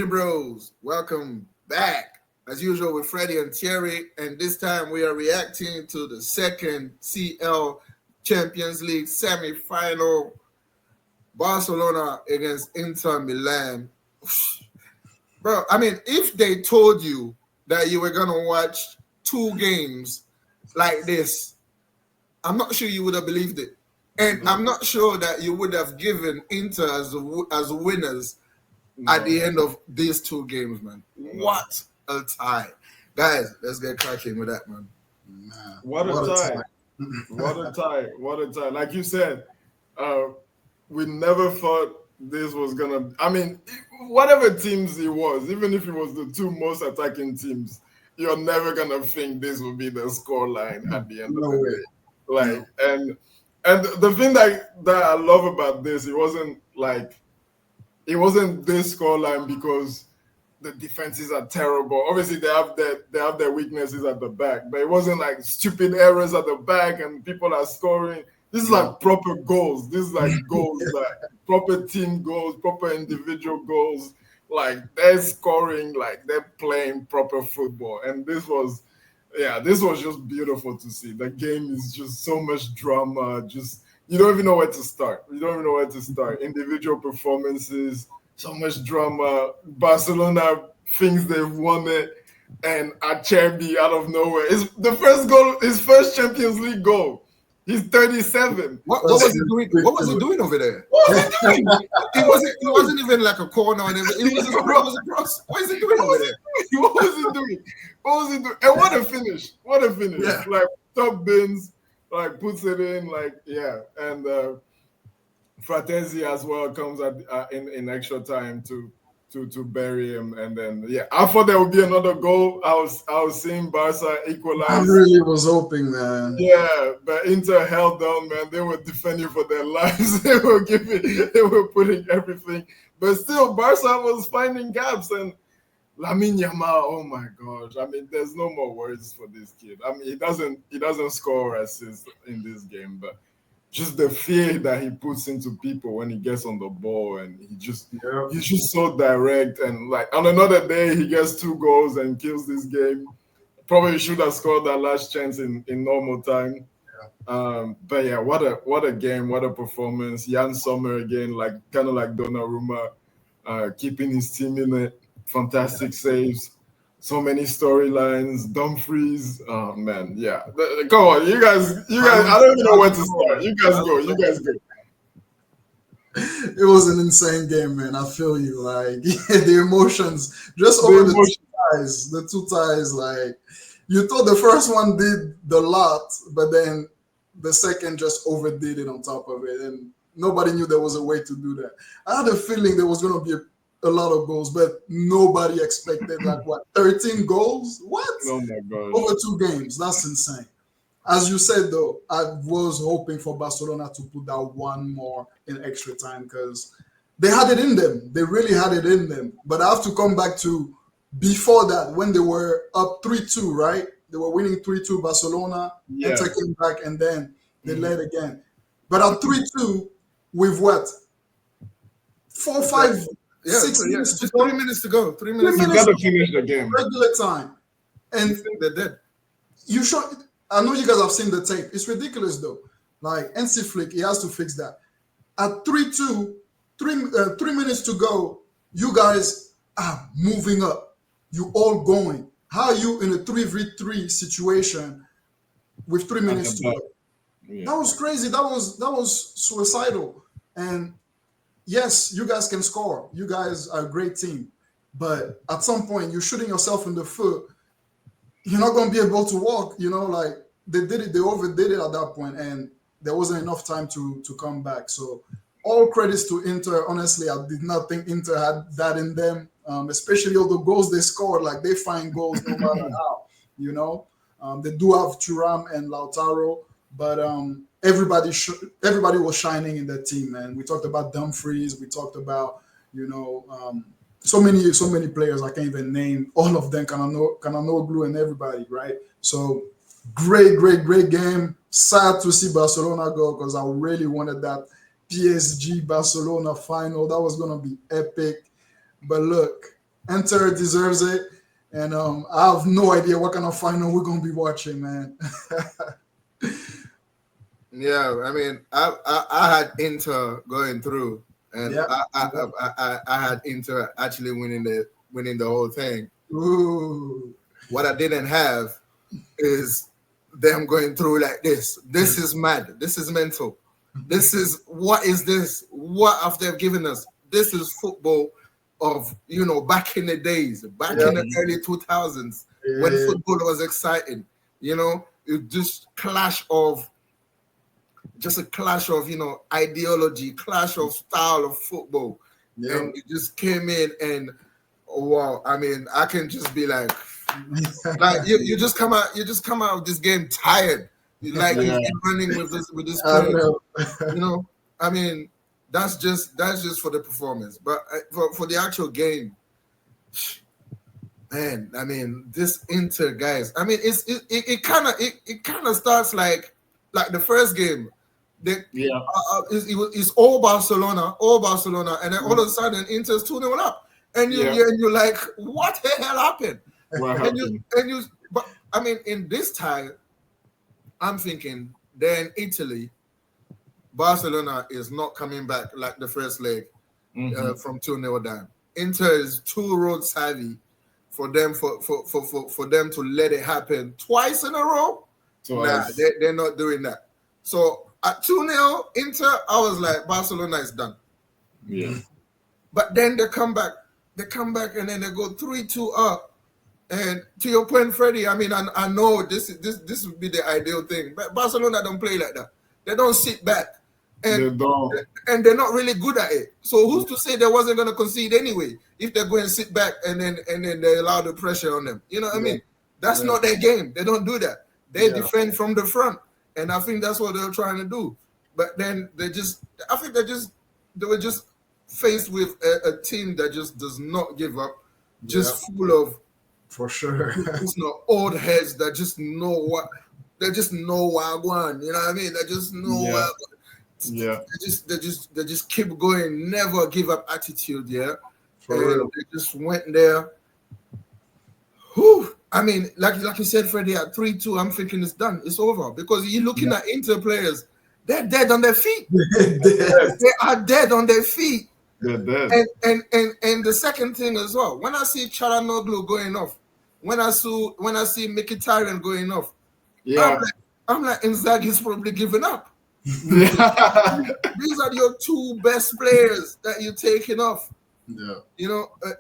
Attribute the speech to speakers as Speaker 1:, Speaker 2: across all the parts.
Speaker 1: Bros, welcome back. As usual with Freddie and Thierry, and this time we are reacting to the second CL Champions League semi-final, Barcelona against Inter Milan. Bro, I mean, if they told you that you were going to watch two games like this, I'm not sure you would have believed it. And I'm not sure that you would have given Inter as winners at the end of these two games, man. What a tie. Guys, let's get cracking with that, man.
Speaker 2: What a tie. What a tie. What a tie. Like you said, we never thought this was going to... I mean, whatever teams it was, even if it was the two most attacking teams, you're never going to think this would be the scoreline at the end of the day. Like, and the thing that I love about this, it wasn't this scoreline because the defenses are terrible. Obviously, they have their weaknesses at the back, but it wasn't like stupid errors at the back and people are scoring. This is like proper goals. This is like goals, like proper team goals, proper individual goals. Like they're scoring, like they're playing proper football. And this was just beautiful to see. The game is just so much drama. Just you don't even know where to start. Individual performances, so much drama. Barcelona thinks they've won it, and Acerbi out of nowhere. It's the first goal, his first Champions League goal. He's 37.
Speaker 1: What was he doing? What was he doing over there? It wasn't even like a corner. It was a cross. What is he doing over there?
Speaker 2: What was he doing? And what a finish! Yeah. Like top bins, like puts it in, and Fratesi as well comes at in extra time to bury him, and then I thought there would be another goal. I was seeing Barca equalize.
Speaker 3: I really was hoping, man.
Speaker 2: Yeah, but Inter held on, man. They were defending for their lives. They were putting everything, but still Barca was finding gaps. And Lamine Yamal, oh my gosh! I mean, there's no more words for this kid. I mean, he doesn't score assists in this game, but just the fear that he puts into people when he gets on the ball, and he's just so direct. And like on another day, he gets 2 goals and kills this game. Probably should have scored that last chance in normal time. But what a game, what a performance. Jan Sommer again, kind of like Donnarumma, keeping his team in it. Fantastic saves. So many storylines, Dumfries. Oh man, yeah. Come on, you guys. I don't even know where to start. You guys go.
Speaker 3: It was an insane game, man. I feel you. Like the emotions, just over the two ties. Like you thought the first one did the lot, but then the second just overdid it on top of it, and nobody knew there was a way to do that. I had a feeling there was going to be a lot of goals, but nobody expected 13 goals? What?
Speaker 2: Oh my God.
Speaker 3: Over 2 games. That's insane. As you said, though, I was hoping for Barcelona to put that one more in extra time because they had it in them. They really had it in them. But I have to come back to before that when they were up 3-2, right? They were winning 3-2 Barcelona. Inter came back and then they led again. But at 3-2, with what? 4 5 6 minutes
Speaker 1: just 3 minutes to go. 3 minutes.
Speaker 2: You gotta finish the game.
Speaker 3: Regular time. And
Speaker 1: they're dead.
Speaker 3: I know you guys have seen the tape. It's ridiculous though. Like NC Flick, he has to fix that. At 3-2, 3 minutes to go, you guys are moving up. You all going. How are you in a 3v3 situation with 3 minutes to go? Yeah. That was crazy. That was suicidal. And yes, you guys can score. You guys are a great team. But at some point, you're shooting yourself in the foot. You're not going to be able to walk. Like they did it. They overdid it at that point, and there wasn't enough time to come back. So all credits to Inter. Honestly, I did not think Inter had that in them, especially all the goals they scored. Like they find goals no matter how. They do have Thuram and Lautaro, but everybody was shining in that team, man. We talked about Dumfries. We talked about, so many players I can't even name all of them. Cananoglu and everybody, right? So great game. Sad to see Barcelona go because I really wanted that PSG Barcelona final. That was gonna be epic. But look, Inter deserves it. And I have no idea what kind of final we're gonna be watching, man.
Speaker 1: Yeah, I mean, I had Inter going through, and
Speaker 3: Yeah.
Speaker 1: I had Inter actually winning the whole thing.
Speaker 3: Ooh.
Speaker 1: What I didn't have is them going through like this. This is mad. This is mental. This is what is this? What have they given us? This is football of back in the days, back in the early 2000s when football was exciting. It just a clash of ideology, clash of style of football, and it just came in and wow. I mean, I can just be like you just come out of this game tired, like you've been running with this player. I mean, that's just for the performance, but for the actual game, man. I mean, this Inter guys. I mean, it kind of starts like the first game. It's all Barcelona, and then all of a sudden Inter's 2-0 up, and you're like, what the hell happened? But I mean, in this time, I'm thinking then Italy, Barcelona is not coming back like the first leg from 2-0 down. Inter is too road savvy for them for them to let it happen twice in a row. Nah, they're not doing that. So at 2-0 Inter, I was like, Barcelona is done.
Speaker 2: Yeah.
Speaker 1: But then they come back and then they go 3-2 up. And to your point, Freddie, I mean, I know this would be the ideal thing, but Barcelona don't play like that. They don't sit back, and they're not really good at it. So who's to say they wasn't going to concede anyway if they're going to sit back and then they allow the pressure on them? You know what I mean? That's not their game. They don't do that. They defend from the front, and I think that's what they're trying to do. But then they were just faced with a team that just does not give up, just full of.
Speaker 3: For sure.
Speaker 1: Old heads that just know what they just know wagwan, you know what I mean? They just know they just keep going, never give up attitude,
Speaker 3: For real.
Speaker 1: They just went there. Whew. I mean, like you said, Freddie, at 3-2, I'm thinking it's done, it's over. Because you're looking at Inter players, they're dead on their feet. They are dead on their feet.
Speaker 2: They're dead.
Speaker 1: And the second thing as well, when I see Çalhanoğlu going off, when I see Mkhitaryan going off, I'm like Inzaghi's probably giving up. These are your two best players that you're taking off.
Speaker 3: Yeah.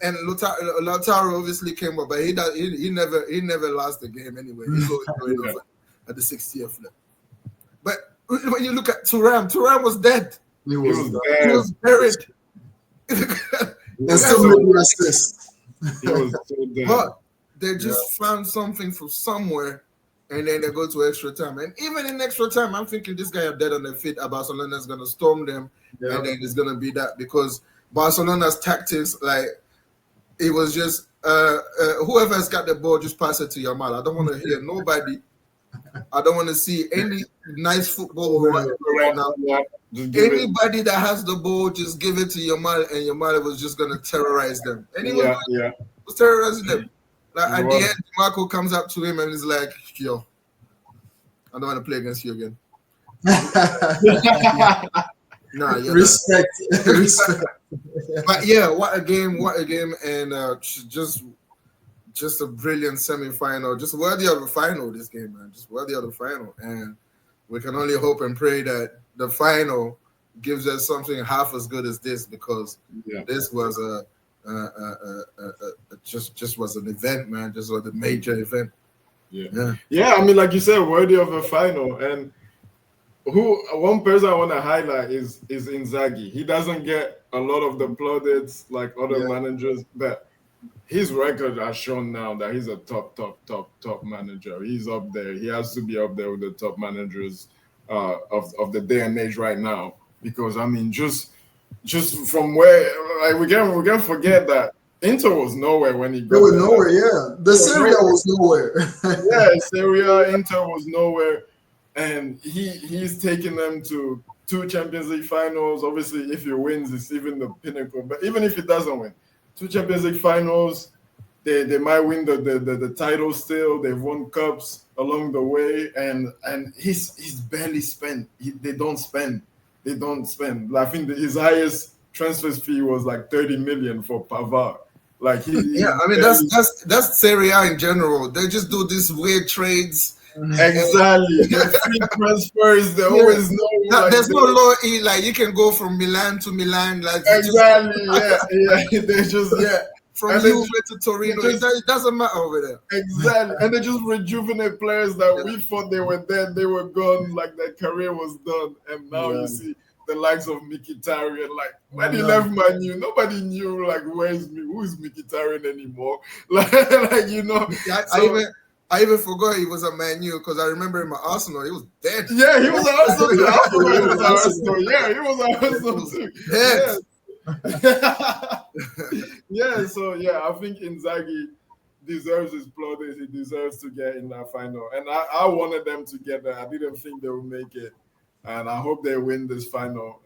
Speaker 1: And Lautaro obviously came up, but he never lost the game anyway. He's always going off at the 60th minute. But when you look at Thuram was dead.
Speaker 3: He was
Speaker 1: buried.
Speaker 3: And still made the assist.
Speaker 1: But they just found something from somewhere, and then they go to extra time. And even in extra time, I'm thinking this guy are dead on their feet. Barcelona's going to storm them, and then it's going to be that because Barcelona's tactics, like it was just whoever's got the ball, just pass it to Yamal. I don't want to hear nobody. I don't want to see any nice football right now. Anybody that has the ball, just give it to Yamal, and Yamal was just going to terrorize them. And he was terrorizing them. Like at the end, Marco comes up to him and is like, yo, I don't want to play against you again.
Speaker 3: Respect.
Speaker 1: But yeah, what a game, and just a brilliant semi-final, just worthy of a final, this game, man, just worthy of the final. And we can only hope and pray that the final gives us something half as good as this, because this was just was an event, man. Just was a major event.
Speaker 2: Yeah. I mean, like you said, worthy of a final. And one person I want to highlight is Inzaghi. He doesn't get a lot of the plaudits like other managers, but his record has shown now that he's a top manager. He's up there. He has to be up there with the top managers of the day and age right now. Because I mean, just from where, like, we can't forget that Inter was nowhere when he got there.
Speaker 3: They were nowhere, The Serie A was nowhere.
Speaker 2: Serie A, Inter was nowhere. And he's taking them to 2 Champions League finals. Obviously, if he wins, it's even the pinnacle. But even if he doesn't win, 2 Champions League finals. They might win the title still. They've won cups along the way, and he's barely spent. They don't spend. I think his highest transfer fee was like 30 million for Pavard. Like
Speaker 1: yeah, I mean that's Serie A in general. They just do these weird trades.
Speaker 2: Exactly. Free transfers. They always know. Like,
Speaker 1: there's no law. Like you can go from Milan to Milan. Like
Speaker 2: exactly. Yeah. They just
Speaker 1: from Juve to Torino. It doesn't matter over there.
Speaker 2: Exactly. And they just rejuvenate players that we thought they were dead, they were gone, like their career was done. And now you see the likes of Mkhitaryan, like when he left Man U, nobody knew like who is Mkhitaryan anymore. Like you know.
Speaker 1: I even forgot he was a Man U because I remember him at Arsenal. He was dead.
Speaker 2: Yeah, he was at Arsenal. Yeah, he was at Arsenal too.
Speaker 1: Dead.
Speaker 2: I think Inzaghi deserves his plaudits. He deserves to get in that final, and I wanted them to get there. I didn't think they would make it, and I hope they win this final.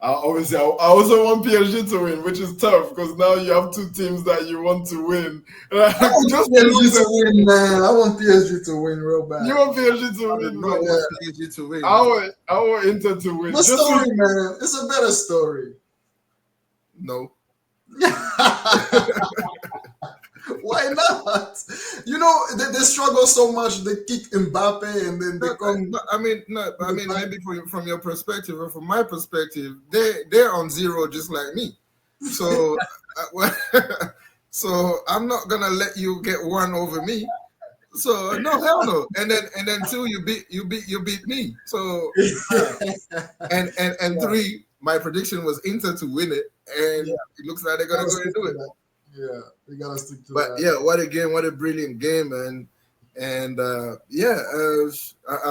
Speaker 2: I also want PSG to win, which is tough because now you have 2 teams that you want to win.
Speaker 3: I want PSG to win, man. I want PSG to win real bad.
Speaker 2: You want PSG to win?
Speaker 1: I want PSG to win.
Speaker 2: I want Inter to win.
Speaker 3: The story, man. It's a better story.
Speaker 1: No.
Speaker 3: Why not? You know, they struggle so much. They kick Mbappe and then they come.
Speaker 1: Maybe from your perspective or from my perspective, they're on 0 just like me. So, so I'm not gonna let you get 1 over me. So no, hell no. And then 2, you beat me. So and 3, my prediction was Inter to win it, and it looks like they're gonna go and do it.
Speaker 3: Yeah, we gotta stick to
Speaker 1: that. But yeah, what a game! What a brilliant game, and I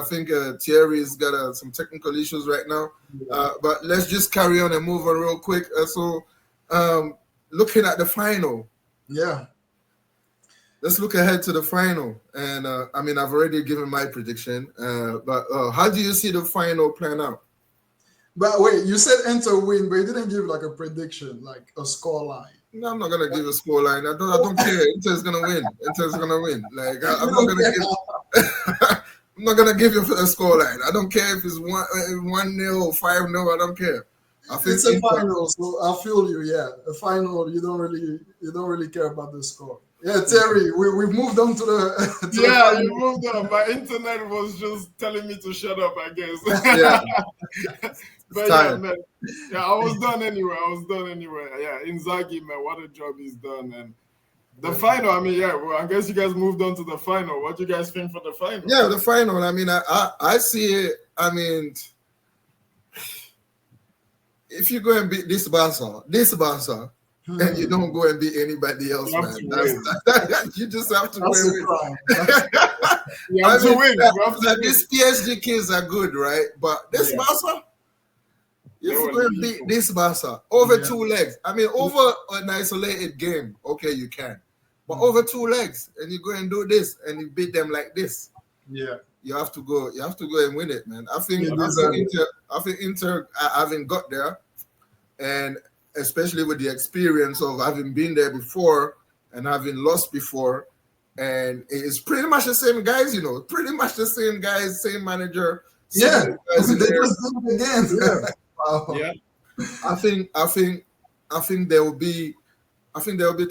Speaker 1: think Thierry's got some technical issues right now. But let's just carry on and move on real quick. Looking at the final.
Speaker 3: Yeah.
Speaker 1: Let's look ahead to the final, and I've already given my prediction. But how do you see the final plan out?
Speaker 3: But wait, you said Inter win, but you didn't give like a prediction, like a score line.
Speaker 1: No, I'm not gonna give a score line. I don't care. Inter's gonna win. Inter's gonna win. Like I'm not gonna give you a score line. I don't care if it's 1-0 or 5-0. I don't care. I think
Speaker 3: it's a final, so I feel you. Yeah, a final. You don't really care about the score. Yeah, Terry, we moved on to the.
Speaker 2: You moved on. My internet was just telling me to shut up, I guess.
Speaker 1: Yeah.
Speaker 2: But man. Yeah, I was done anyway. Yeah, Inzaghi, man, what a job he's done. And the final, I guess you guys moved on to the final. What do you guys think for the final?
Speaker 1: Yeah, the final. I see it. If you go and beat this Barca, and you don't go and beat anybody else, man. You just have to win.
Speaker 2: You have to win.
Speaker 1: These PSG kids are good, right? But this Barca, if you go and beat this Barca over 2 legs, over an isolated game, okay, you can. But over 2 legs, and you go and do this, and you beat them like this.
Speaker 3: Yeah.
Speaker 1: You have to go and win it, man. I think Inter having got there, and especially with the experience of having been there before and having lost before, and it's pretty much the same guys, pretty much the same guys, same manager.
Speaker 3: They just did it again.
Speaker 1: Yeah. Wow. Yeah. I think they will be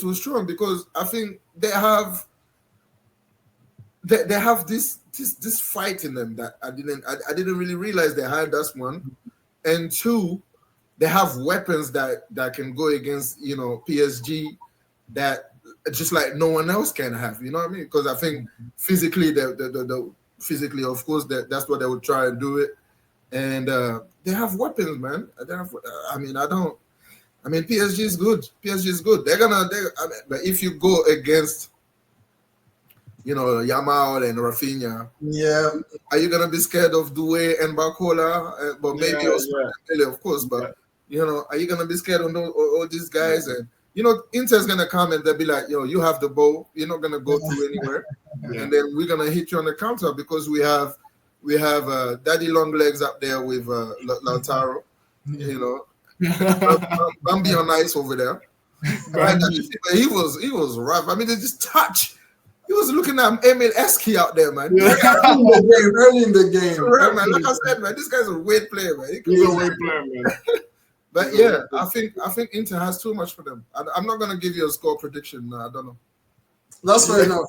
Speaker 1: too strong because I think they have this fight in them that I didn't really realize they had. That's one, and 2, they have weapons that can go against PSG that just like no one else can have. You know what I mean? Because I think physically, physically, of course, that's what they would try and do it, and they have weapons, man. PSG is good. PSG is good. But if you go against Yamal and Rafinha.
Speaker 3: Yeah.
Speaker 1: Are you gonna be scared of Doué and Barcola? But maybe also of course. But are you gonna be scared of all these guys? And Inter's gonna come and they'll be like, "Yo, you have the ball. You're not gonna go through anywhere." And then we're gonna hit you on the counter because we have Daddy Long Legs up there with Lautaro. Bambi on ice over there. Right, he was rough. I mean, they just touch. He was looking at Emil Eski out there, man.
Speaker 2: Yeah.
Speaker 3: Early in the game.
Speaker 1: Right, man. Like I said, man, this guy's a weight player, man.
Speaker 2: He's a weight player, man.
Speaker 1: But yeah, I think Inter has too much for them. I'm not gonna give you a score prediction. I don't know.
Speaker 3: That's fair enough.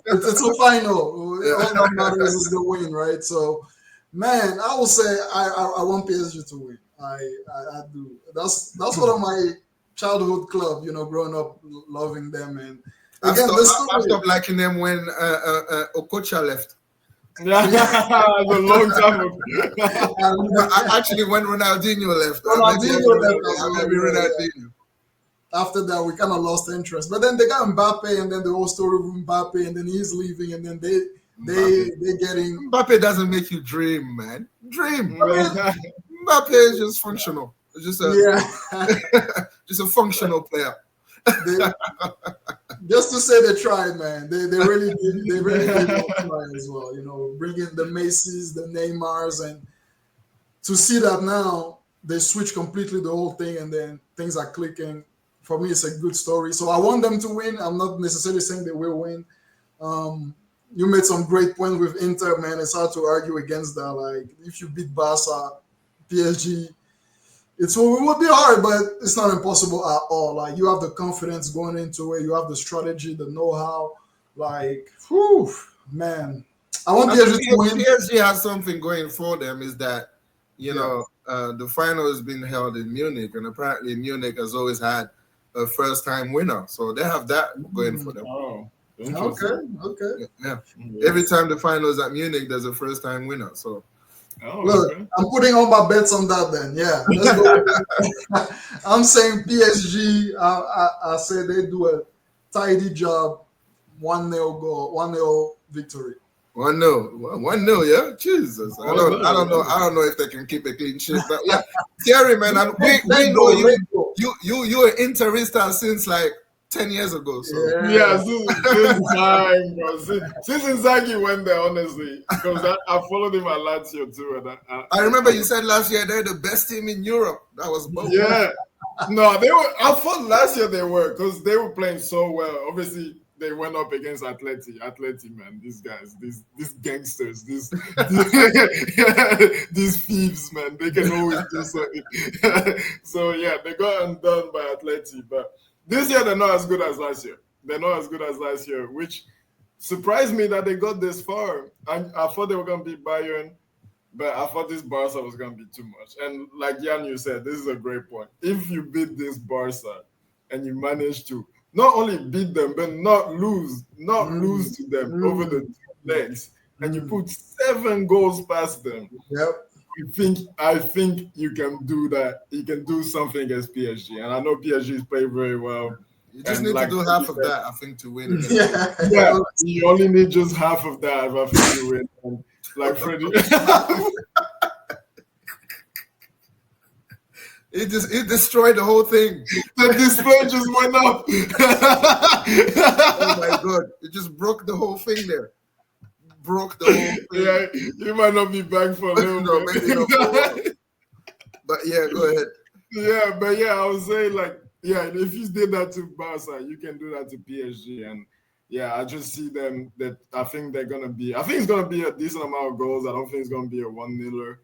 Speaker 3: It's a final. All that matters is the win, right? So, man, I will say I want PSG to win. I do. That's one of my childhood club. Growing up loving them, and again,
Speaker 1: I stopped liking them when Okocha left.
Speaker 2: Yeah, it was a long time ago.
Speaker 1: Actually, when Ronaldinho left,
Speaker 3: maybe Ronaldinho. After that, we kind of lost interest. But then they got Mbappe, and then the whole story of Mbappe, and then he's leaving, and then they getting
Speaker 1: Mbappe doesn't make you dream, man. Dream. Mbappe is just functional. It's just just a functional player.
Speaker 3: Just to say they tried, man. They really did. They really did try as well. Bringing the Messis, the Neymars, and to see that now they switch completely the whole thing, and then things are clicking. For me, it's a good story. So I want them to win. I'm not necessarily saying they will win. You made some great points with Inter, man. It's hard to argue against that. Like, if you beat Barca, PSG, it would be hard, but it's not impossible at all. Like, you have the confidence going into it. You have the strategy, the know-how. Like, whew, man. I want PSG to win.
Speaker 1: PSG has something going for them is that, the final has been held in Munich, and apparently Munich has always had a first-time winner. So they have that going for them.
Speaker 2: Oh,
Speaker 3: okay.
Speaker 1: Yeah. Every time the final is at Munich, there's a first-time winner. So.
Speaker 3: Look, I'm putting all my bets on that then. Yeah, let's go. I'm saying PSG, I say they do a tidy job, 1-0 goal, 1-0 victory.
Speaker 1: 1-0, yeah. Jesus, I don't know if they can keep a clean sheet, but yeah, Thierry, man, we know you an Interista since like 10 years ago. So
Speaker 2: since time, bro. Since Inzaghi went there, honestly, because I followed him at Lazio too. And
Speaker 1: I remember you said last year they're the best team in Europe. That was both.
Speaker 2: Yeah, no, they were. I thought last year they were because they were playing so well. Obviously, they went up against Atleti, man. These guys, these gangsters, these thieves, man. They can always do something. So yeah, they got undone by Atleti, but this year they're not as good as last year. Which surprised me that they got this far. I thought they were gonna beat Bayern, but I thought this Barca was gonna be too much. And like Jan, you said, this is a great point. If you beat this Barca and you manage to not only beat them, but not lose to them over the 2 legs, and you put 7 goals past them.
Speaker 3: Yep.
Speaker 2: I think you can do that. You can do something against PSG, and I know PSG is playing very well.
Speaker 1: You just need to do half of that, I think, to win.
Speaker 2: Yeah, you only need just half of that, I think, to win. And like Freddie.
Speaker 1: It destroyed the whole thing.
Speaker 2: The display just went up.
Speaker 1: Oh my God! It just broke the whole thing there. Broke the whole thing.
Speaker 2: Yeah, you might not be back for a little bit.
Speaker 1: Maybe not. But yeah, go ahead.
Speaker 2: Yeah, I was saying if you did that to Barca, you can do that to PSG, and I just see them that I think it's gonna be a decent amount of goals. I don't think it's gonna be a 1-0.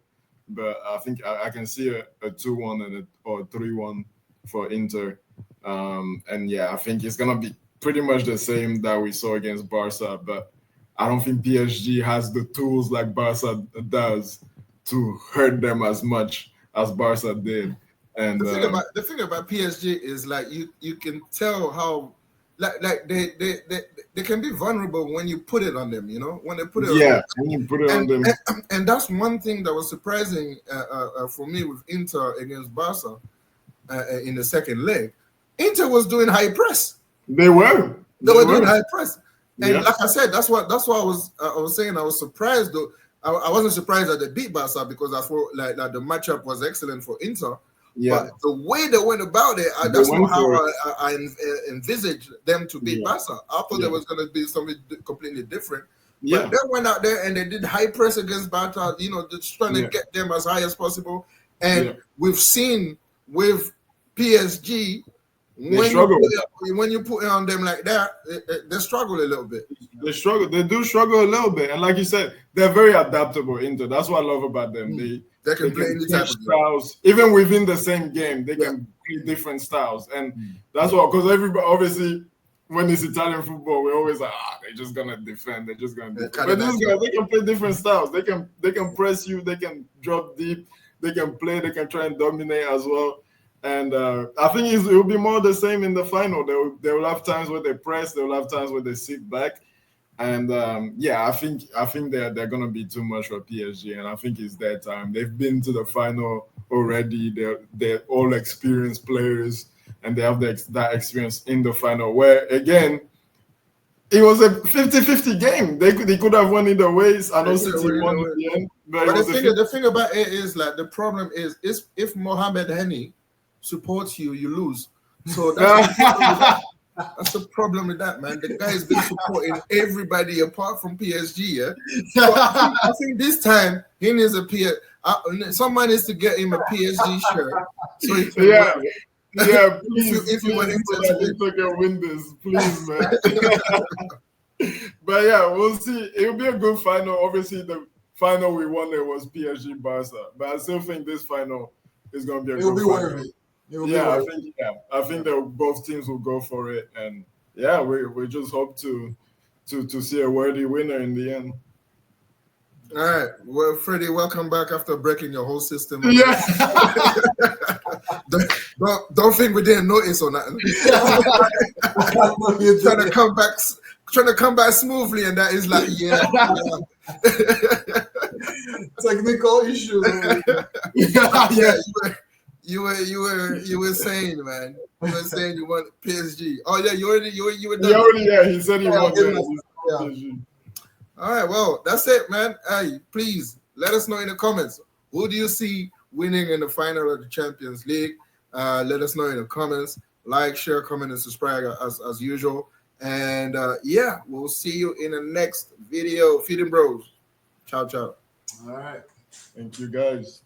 Speaker 2: But I think I can see a 2-1 or 3-1 for Inter. I think it's going to be pretty much the same that we saw against Barca. But I don't think PSG has the tools like Barca does to hurt them as much as Barca did. And
Speaker 1: the thing about PSG is like you can tell how like they can be vulnerable when you put it on them, when they put it on them.
Speaker 2: When you put it on them.
Speaker 1: And that's one thing that was surprising for me with Inter against Barca in the second leg. Inter was doing high press.
Speaker 2: They were
Speaker 1: doing high press. And like I said, that's why I was saying I was surprised though. I wasn't surprised that they beat Barca because I thought like the matchup was excellent for Inter. Yeah, but the way they went about it, that's not how I envisaged them to beat Barca. I thought there was going to be something completely different. Yeah, but they went out there and they did high press against Barca, just trying to get them as high as possible. And we've seen with PSG when you put it on them like that, they struggle a little bit.
Speaker 2: They struggle. They do struggle a little bit, and like you said, they're very adaptable. That's what I love about them.
Speaker 1: They can play any type of
Speaker 2: styles, even within the same game. They can play different styles, and that's what, because everybody obviously, when it's Italian football, we're always like, they're just gonna defend. They're just gonna defend. But these guys, they can play different styles. They can press you. They can drop deep. They can play. They can try and dominate as well. And I think it will be more the same in the final. They will have times where they press. They will have times where they sit back. And I think they're gonna be too much for PSG, and I think it's their time. They've been to the final already. They're all experienced players, and they have that experience in the final. Where again, it was a 50-50 game. They could have won either ways. I know City won in the end, but
Speaker 1: the thing about it is, like, the problem is if Mohamed Heni supports you, you lose. So that's the problem with that, man. The guy's been supporting everybody apart from PSG. Yeah, so I think this time he needs a PSG. Someone needs to get him a PSG shirt. So he can
Speaker 2: please. If you want to win this, please, man. But yeah, we'll see. It'll be a good final. Obviously, the final we won there was PSG Barca, but I still think this final is going to be a good final.
Speaker 3: Worthy.
Speaker 2: I think that both teams will go for it, and we just hope to see a worthy winner in the end.
Speaker 1: All right, well, Freddie, welcome back after breaking your whole system.
Speaker 2: Yeah.
Speaker 1: don't think we didn't notice or nothing. Trying to come back smoothly, and that is like
Speaker 3: technical issues.
Speaker 1: You were saying, man. You were saying you want PSG. Oh yeah, you were done.
Speaker 2: He said he wanted PSG.
Speaker 1: All right, well, that's it, man. Hey, please let us know in the comments. Who do you see winning in the final of the Champions League? Let us know in the comments. Like, share, comment, and subscribe as usual. And we'll see you in the next video. Feeding Bros. Ciao, ciao.
Speaker 3: All right.
Speaker 2: Thank you, guys.